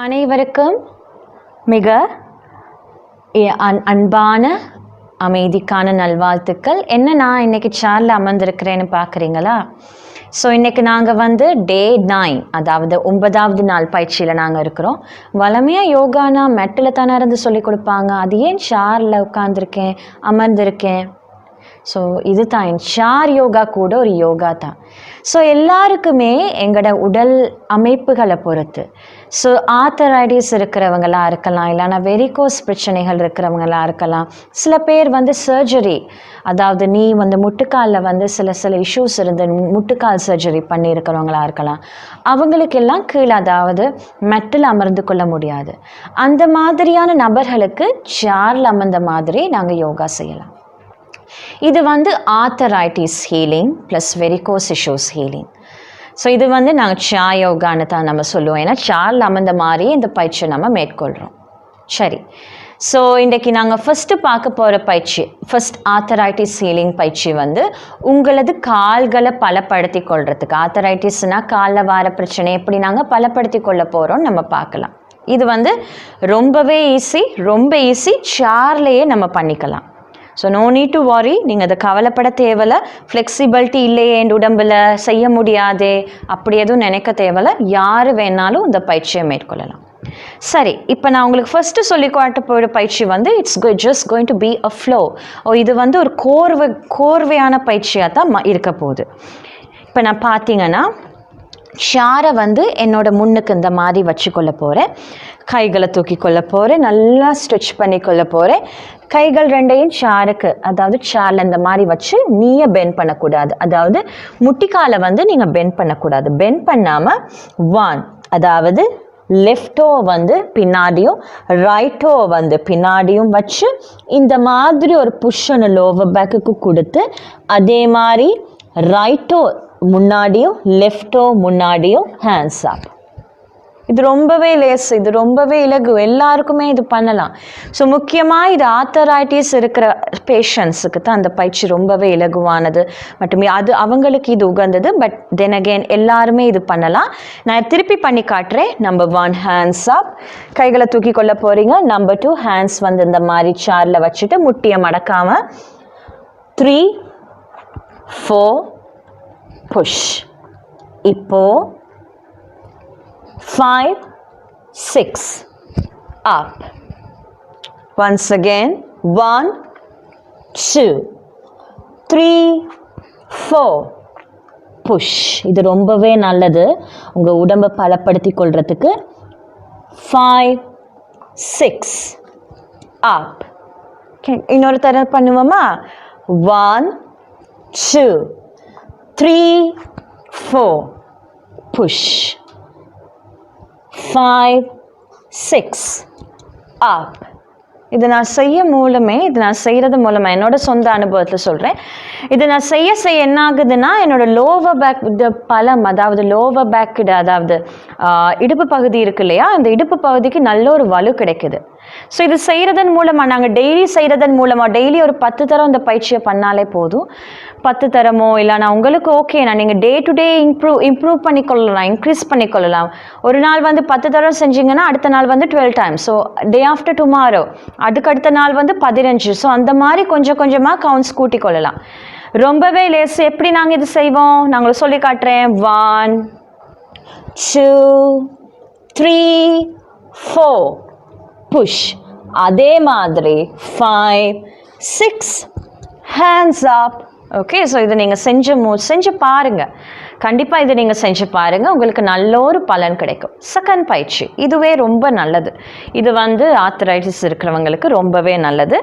அனைவருக்கும் மிக அன்பான அமைதிக்கான நல்வாழ்த்துக்கள். என்ன நான் இன்னைக்கு சேர்ல அமர்ந்திருக்கிறேன்னு பார்க்குறீங்களா? ஸோ இன்றைக்கி நாங்கள் டே 9, அதாவது 9வது நாள் பயிற்சியில் நாங்கள் இருக்கிறோம். வளமையாக யோகானா மெட்டில் தானே இருந்து சொல்லி கொடுப்பாங்க. அது ஏன் சேரில் உட்காந்துருக்கேன், அமர்ந்திருக்கேன்? ஸோ இது தான் சேர் யோகா கூட ஒரு யோகா தான். ஸோ எல்லாருக்குமே எங்களோட உடல் அமைப்புகளை பொறுத்து, ஸோ ஆர்த்தரைட்டிஸ் இருக்கிறவங்களா இருக்கலாம், இல்லைனா வெரிகோஸ் பிரச்சனைகள் இருக்கிறவங்களா இருக்கலாம். சில பேர் சர்ஜரி, அதாவது நீ முட்டுக்காலில் சில இஷ்யூஸ் இருந்து முட்டுக்கால் சர்ஜரி பண்ணியிருக்கிறவங்களா இருக்கலாம். அவங்களுக்கெல்லாம் கீழே, அதாவது மெட்டில் அமர்ந்து கொள்ள முடியாது. அந்த மாதிரியான நபர்களுக்கு சேரில் அமர்ந்த மாதிரி நாங்கள் யோகா செய்யலாம். இது arthritis healing plus varicose issues healing. So இது நாங்கள் சேர் யோகான்னு தான் நம்ம சொல்லுவோம். ஏன்னா சேரில் அமர்ந்த மாதிரி இந்த பயிற்சியை நம்ம மேற்கொள்கிறோம். சரி, ஸோ இன்றைக்கி நாங்கள் ஃபஸ்ட்டு பார்க்க போகிற பயிற்சி, ஃபஸ்ட் ஆர்த்தரைட்டிஸ் ஹீலிங் பயிற்சி உங்களது கால்களை பலப்படுத்தி கொள்றதுக்கு. ஆர்த்தரைட்டிஸ்னால் காலில் வர பிரச்சனை எப்படி நாங்கள் பலப்படுத்தி கொள்ள போகிறோம் நம்ம பார்க்கலாம். இது ரொம்பவே ரொம்ப ஈஸி, சேர்லேயே நம்ம பண்ணிக்கலாம். ஸோ நோ நீட் டு வாரி, நீங்கள் அதை கவலைப்பட தேவையில்லை. ஃப்ளெக்சிபிலிட்டி இல்லையே, என் உடம்பில் செய்ய முடியாதே அப்படி எதுவும் நினைக்க தேவையில்லை. யார் வேணாலும் இந்த பயிற்சியை மேற்கொள்ளலாம். சரி, இப்போ நான் உங்களுக்கு ஃபஸ்ட்டு சொல்லி காட்ட போகிற பயிற்சி it's just going to be a flow. இது ஒரு கோர்வையான பயிற்சியாக தான் இருக்க போகுது. இப்போ நான் பார்த்தீங்கன்னா சேரை என்னோட முன்னுக்கு இந்த மாதிரி வச்சுக்கொள்ள போகிறேன். கைகளை தூக்கி கொள்ள போகிறேன். நல்லா ஸ்ட்ரெச் பண்ணி கொள்ள போகிறேன். கைகள் ரெண்டையும் சேருக்கு, அதாவது சேரில் இந்த மாதிரி வச்சு நீயே பெண்ட் பண்ணக்கூடாது. அதாவது முட்டிக்காலை நீங்கள் பெண்ட் பண்ணக்கூடாது. பெண்ட் பண்ணாமல் 1, அதாவது லெஃப்டோ பின்னாடியும் ரைட்டோ பின்னாடியும் வச்சு இந்த மாதிரி ஒரு புஷ்ஷனை லோவர் பேக்குக்கு கொடுத்து, அதே மாதிரி ரைட்டோ முன்னாடியும் லெஃப்டோ முன்னாடியும் ஹேண்ட்ஸ் அப். இது ரொம்பவே லேஸ், இது ரொம்பவே இலகு, எல்லாருக்குமே இது பண்ணலாம். ஸோ முக்கியமாக இது ஆர்த்தரைட்டிஸ் இருக்கிற பேஷண்ட்ஸுக்கு தான் அந்த பயிற்சி ரொம்பவே இலகுவானது மட்டுமே. அது அவங்களுக்கு இது உகந்தது. பட் தென் அகெயின் எல்லாருமே இது பண்ணலாம். நான் திருப்பி பண்ணி காட்டுறேன். நம்பர் 1 ஹேண்ட்ஸ் அப், கைகளை தூக்கி கொள்ள போகிறீங்க. நம்பர் 2 ஹேண்ட்ஸ் இந்த மாதிரி சேரில் வச்சுட்டு முட்டியை மடக்காமல் 3, 4 புஷ். இப்போ 5, 6 up. Once again 1, 2, 3, 4 push. இது ரொம்பவே நல்லது உங்கள் உடம்பை பலப்படுத்தி கொள்றதுக்கு. 5, 6 up. இன்னொரு தடவை பண்ணுவோமா? 1, 2, 3, 4 push. 5, 6 up. இது நான் செய்கிறது மூலமாக என்னோட சொந்த அனுபவத்தில் சொல்கிறேன். இது நான் செய்ய என்ன ஆகுதுன்னா, என்னோட லோவர் பேக் பலம், அதாவது லோவர் பேக், அதாவது இடுப்பு பகுதி இருக்கு இல்லையா, அந்த இடுப்பு பகுதிக்கு நல்ல ஒரு வலு கிடைக்குது. ஸோ இது செய்கிறதன் மூலமாக, நாங்கள் டெய்லி செய்கிறதன் மூலமாக, டெய்லி ஒரு 10 தரம் இந்த பயிற்சியை பண்ணாலே போதும். 10 தரமோ இல்லைனா உங்களுக்கு ஓகேண்ணா, நீங்கள் டே டு டே இம்ப்ரூவ் பண்ணிக்கொள்ளலாம், இன்க்ரீஸ் பண்ணிக்கொள்ளலாம். ஒரு நாள் 10 தரம் செஞ்சிங்கன்னா அடுத்த நாள் 12 times. So day after tomorrow, அதுக்கடுத்த நாள் 15. ஸோ அந்த மாதிரி கொஞ்சம் கொஞ்சமாக கவுண்ட்ஸ் கூட்டி கொள்ளலாம். ரொம்பவே லேஸ். எப்படி நாங்கள் இது செய்வோம் நாங்கள் சொல்லி காட்டுறேன். 1, 2, 3, 4 புஷ். அதே மாதிரி 5, 6 ஹேண்ட்ஸ் அப். ஓகே, ஸோ இதை நீங்கள் செஞ்சு பாருங்கள். கண்டிப்பாக இதை நீங்கள் செஞ்சு பாருங்கள், உங்களுக்கு நல்ல ஒரு பலன் கிடைக்கும். செகண்ட் பயிற்சி இதுவே ரொம்ப நல்லது. இது ஆர்த்தரைட்டிஸ் இருக்கிறவங்களுக்கு ரொம்பவே நல்லது.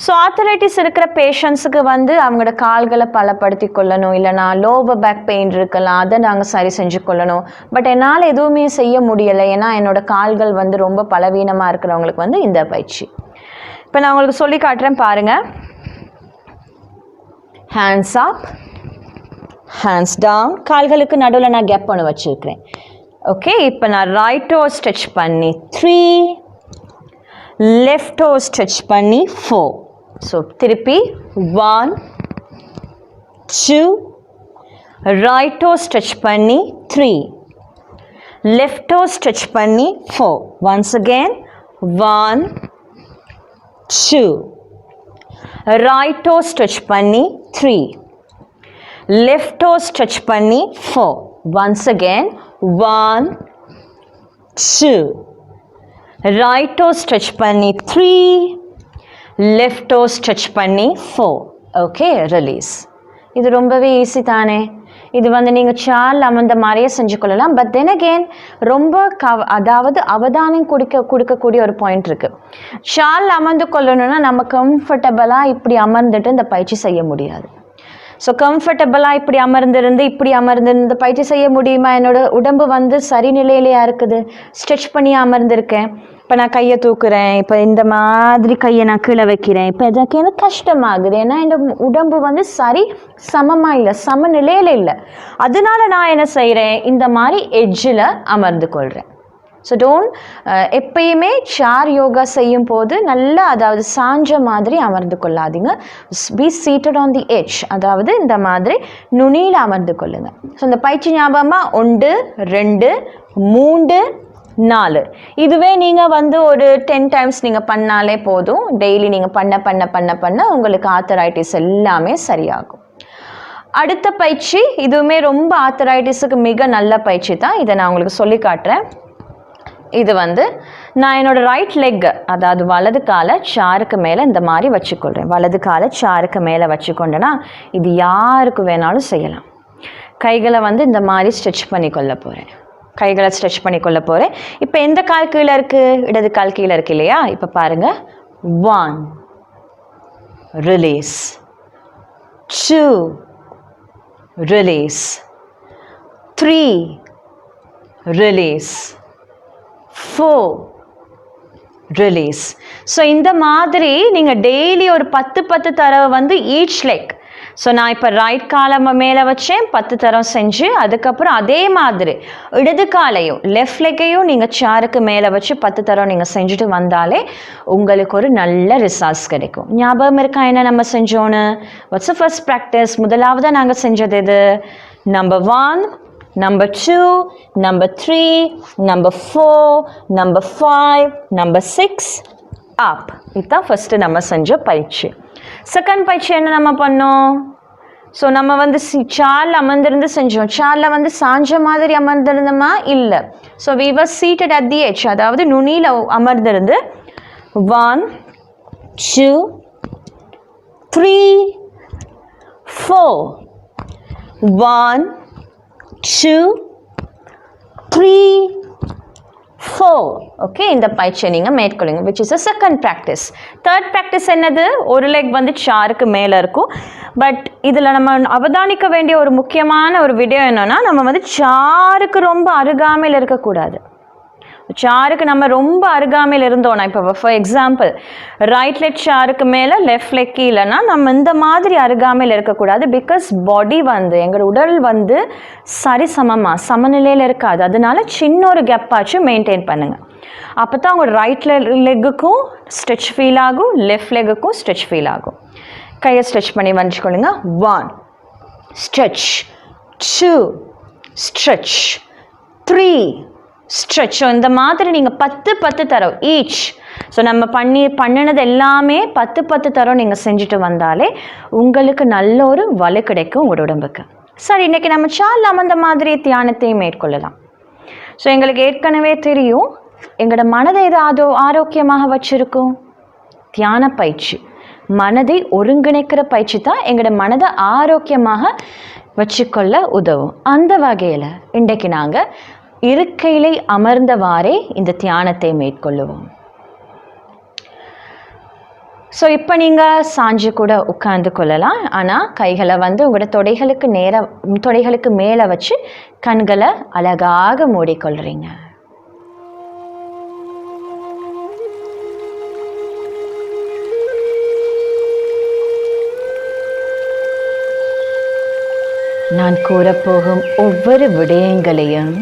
ஸோ ஆர்த்தரைட்டிஸ் இருக்கிற பேஷண்ட்ஸுக்கு அவங்களோட கால்களை பலப்படுத்தி கொள்ளணும், இல்லைனா லோவர் பேக் பெயின் இருக்கலாம், அதை நாங்கள் சரி செஞ்சு கொள்ளணும். பட் என்னால் எதுவுமே செய்ய முடியலை, ஏன்னா என்னோட கால்கள் ரொம்ப பலவீனமாக இருக்கிறவங்களுக்கு இந்த பயிற்சி. இப்போ நான் உங்களுக்கு சொல்லி காட்டுறேன் பாருங்கள். Hands up, hands down. கால்களுக்கு நடுவில் நான் கேப் ஒன்று வச்சுருக்கிறேன். ஓகே, இப்போ நான் ரைட்டோ ஸ்ட்ரெச் பண்ணி 3, லெஃப்டோ ஸ்ட்ரெச் பண்ணி 4. ஸோ திருப்பி 1, 2, ரைட்டோ ஸ்ட்ரெச் பண்ணி 3, left toe stretch பண்ணி 4. Once again 1 2. right toe stretch பண்ணி 3. left toe stretch பண்ணி 4. Once again 1 2. right toe stretch பண்ணி 3. left toe stretch பண்ணி 4. okay, release. இது ரொம்பவே ஈஸி தானே. இது வந்து நீங்கள் சால் அமர்ந்த மாதிரியே செஞ்சு கொள்ளலாம். பட் தென் அகெயின் ரொம்ப அதாவது அவதானம் கொடுக்கக்கூடிய ஒரு பாயிண்ட் இருக்குது. சால் அமர்ந்து கொள்ளணும்னா நம்ம கம்ஃபர்டபுளாக இப்படி அமர்ந்துட்டு இந்த பயிற்சி செய்ய முடியாது. ஸோ கம்ஃபர்டபுளாக இப்படி அமர்ந்திருந்து பயிற்சி செய்ய முடியுமா? என்னோட உடம்பு வந்து சரி நிலையிலையா இருக்குது, ஸ்ட்ரெச் பண்ணி அமர்ந்திருக்கேன். இப்போ நான் கையை தூக்குறேன், இப்போ இந்த மாதிரி கையை நான் கீழே வைக்கிறேன். இப்போ எனக்கு எனக்கு கஷ்டமாகுது, ஏன்னா இந்த உடம்பு வந்து சரி சமமாக இல்லை, சமநிலையில் இல்லை. அதனால நான் என்ன செய்கிறேன், இந்த மாதிரி எட்ஜில் அமர்ந்து கொள்கிறேன். ஸோ டோன்ட் எப்பயுமே சேர் யோகா செய்யும் போது நல்லா அதாவது சாஞ்ச மாதிரி அமர்ந்து கொள்ளாதீங்க. Be seated on the edge, அதாவது இந்த மாதிரி நுனியில் அமர்ந்து கொள்ளுங்க. ஸோ இந்த பயிற்சி ஞாபகமாக 1 2 3 4 இதுவே நீங்கள் வந்து ஒரு 10 டைம்ஸ் நீங்கள் பண்ணாலே போதும். டெய்லி நீங்கள் பண்ண உங்களுக்கு ஆர்த்தரைட்டிஸ் எல்லாமே சரியாகும். அடுத்த பயிற்சி இதுவுமே ரொம்ப ஆர்த்தரைட்டிஸுக்கு மிக நல்ல பயிற்சி தான். இதை நான் உங்களுக்கு சொல்லி காட்டுறேன். இது வந்து நான் என்னோட ரைட் லெக், அதாவது வலது காலை சாருக்கு மேலே இந்த மாதிரி வச்சுக்கொள்கிறேன். வலது காலை சாருக்கு மேலே வச்சுக்கொண்டேன்னா இது யாருக்கு வேணாலும் செய்யலாம். கைகளை வந்து இந்த மாதிரி ஸ்ட்ரெச் பண்ணி கொள்ள போகிறேன். இப்போ எந்த கால் கீழே இருக்குது? இடது கால் கீழே இருக்கு இல்லையா? இப்போ பாருங்கள். 1 release, 2 release, 3 release, 4 release. So இந்த மாதிரி நீங்கள் டெய்லி ஒரு 10 தடவை வந்து ஈச் லெக். ஸோ நான் இப்போ ரைட் காலை மேலே வச்சேன், 10 தடவை செஞ்சு, அதுக்கப்புறம் அதே மாதிரி இடது காலையும் லெஃப்ட் லெக்கையும் நீங்கள் சேருக்கு மேலே வச்சு 10 தடவை நீங்கள் செஞ்சுட்டு வந்தாலே உங்களுக்கு ஒரு நல்ல ரிசல்ட்ஸ் கிடைக்கும். ஞாபகம் இருக்கா என்ன நம்ம செஞ்சோன்னு? What's the first practice? முதலாவதாக நாங்கள் செஞ்சது இது number 1, number 2, number 3, number 4, number 5, number 6, up. இதுதான் ஃபஸ்ட்டு நம்ம செஞ்ச பயிற்சி. செகண்ட் பயிற்சி என்ன நம்ம பண்ணோம்? ஸோ நம்ம வந்து சார்ல அமர்ந்திருந்து செஞ்சோம். சார்ல வந்து சாஞ்ச மாதிரி அமர்ந்திருந்தோமா? இல்லை. So we were seated at the edge, அதாவது நுனியில் அமர்ந்திருந்து 1 2 3 4 1 2 3 4. ஓகே, இந்த பயிற்சியை நீங்கள் மேற்கொள்ளுங்க, which is a second practice. Third practice என்னது? ஒரு லெக் வந்து சாருக்கு மேலே இருக்கும். பட் இதில் நம்ம அவதானிக்க வேண்டிய ஒரு முக்கியமான ஒரு விடயம் என்னென்னா, நம்ம வந்து சாருக்கு ரொம்ப அருகாமையில் இருக்கக்கூடாது. சாருக்கு நம்ம ரொம்ப அருகாமையில் இருந்தோம்னா, இப்போ ஃபார் எக்ஸாம்பிள் ரைட் லெக் சாருக்கு மேலே லெஃப்ட் லெக் கீழேனா நம்ம இந்த மாதிரி அருகாமையில் இருக்கக்கூடாது. பிகாஸ் பாடி வந்து எங்களோட உடல் வந்து சரிசமமாக சமநிலையில் இருக்காது. அதனால சின்ன ஒரு கேப்பாச்சும் மெயின்டைன் பண்ணுங்கள். அப்போ தான் உங்களோட ரைட் லெக்குக்கும் ஸ்ட்ரெச் ஃபீல் ஆகும், லெஃப்ட் லெக்குக்கும் ஸ்ட்ரெச் ஃபீல் ஆகும். கையை ஸ்ட்ரெச் பண்ணி வந்துச்சுக்கொள்ளுங்க. 1 ஸ்ட்ரெச், 2 ஸ்ட்ரெச், 3 ஸ்ட்ரெச். இந்த மாதிரி நீங்கள் 10 தடவை ஈச். ஸோ நம்ம பண்ணினது எல்லாமே 10 தடவை நீங்கள் செஞ்சுட்டு வந்தாலே உங்களுக்கு நல்ல ஒரு வலு கிடைக்கும் உங்களோட உடம்புக்கு. சரி, இன்றைக்கி நம்ம சால் அமர்ந்த மாதிரி தியானத்தையும் மேற்கொள்ளலாம். ஸோ எங்களுக்கு ஏற்கனவே தெரியும், எங்களோட மனதை எது ஆரோக்கியமாக வச்சுருக்கும்? தியான பயிற்சி. மனதை ஒருங்கிணைக்கிற பயிற்சி தான் எங்களோட மனதை ஆரோக்கியமாக வச்சுக்கொள்ள உதவும். அந்த வகையில் இன்றைக்கு நாங்கள் இருக்கையிலே அமர்ந்தவாறே இந்த தியானத்தை மேற்கொள்ளுவோம். ஸோ இப்போ நீங்கள் சாஞ்சு கூட உட்கார்ந்து கொள்ளலாம். ஆனால் கைகளை வந்து உங்களோட தொடைகளுக்கு மேலே வச்சு கண்களை அழகாக மூடிக்கொள்கிறீங்க. நான் கூறப்போகும் ஒவ்வொரு விடயங்களையும்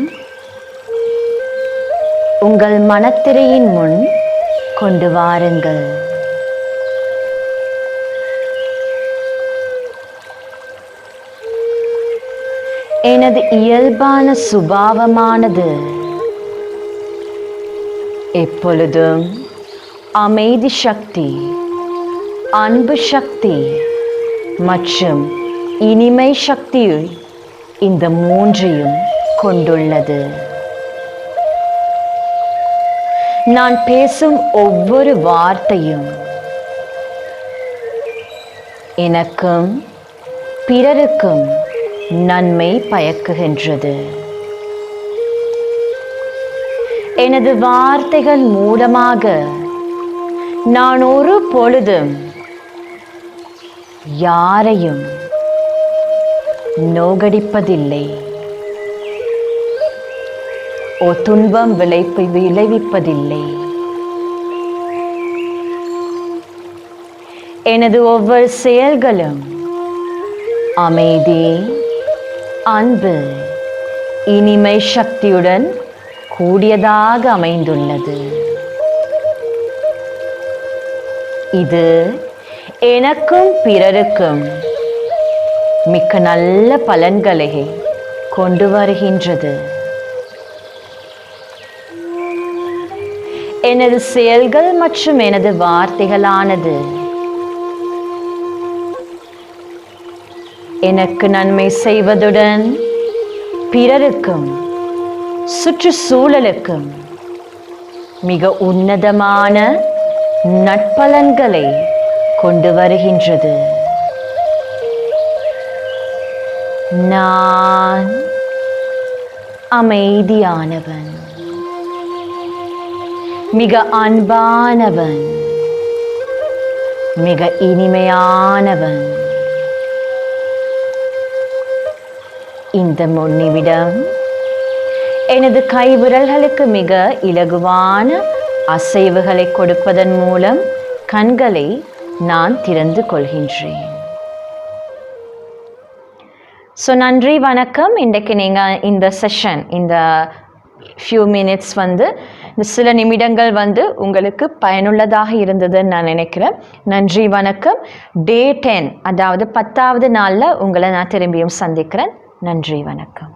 உங்கள் மனத்திரையின் முன் கொண்டு வாருங்கள். எனது இயல்பான சுபாவமானது எப்பொழுதும் அமைதி சக்தி, அன்பு சக்தி மற்றும் இனிமை சக்தி இந்த மூன்றையும் கொண்டுள்ளது. நான் பேசும் ஒவ்வொரு வார்த்தையும் எனக்கும் பிறருக்கும் நன்மை பயக்குகின்றது. எனது வார்த்தைகள் மூலமாக நான் ஒரு பொழுதும் யாரையும் நோகடிப்பதில்லை, துன்பம் விளைவிப்பதில்லை. எனது ஒவ்வொரு செயல்களும் அமைதி, அன்பு, இனிமை சக்தியுடன் கூடியதாக அமைந்துள்ளது. இது எனக்கும் பிறருக்கும் மிக்க நல்ல பலன்களை கொண்டு வருகின்றது. எனது செயல்கள் மற்றும் எனது வார்த்தைகளானது எனக்கு நன்மை செய்வதுடன் பிறருக்கும் சுற்றுச்சூழலுக்கும் மிக உன்னதமான நற்பலன்களை கொண்டு வருகின்றது. நான் அமைதியானவன், மிக அன்பானவன், மிக இனிமையானவன். இந்த நிமிடம் எனது கைவிரல்களுக்கு மிக இலகுவான அசைவுகளை கொடுப்பதன் மூலம் கண்களை நான் திறந்து கொள்கின்றேன். ஸோ நன்றி, வணக்கம். இன்றைக்கு நீங்கள் இந்த செஷன், இந்த ஃபியூ மினிட்ஸ் இந்த சில நிமிடங்கள் உங்களுக்கு பயனுள்ளதாக இருந்ததுன்னு நான் நினைக்கிறேன். நன்றி, வணக்கம். டே 10, அதாவது 10வது நாளில் உங்களை நான் திரும்பியும் சந்திக்கிறேன். நன்றி, வணக்கம்.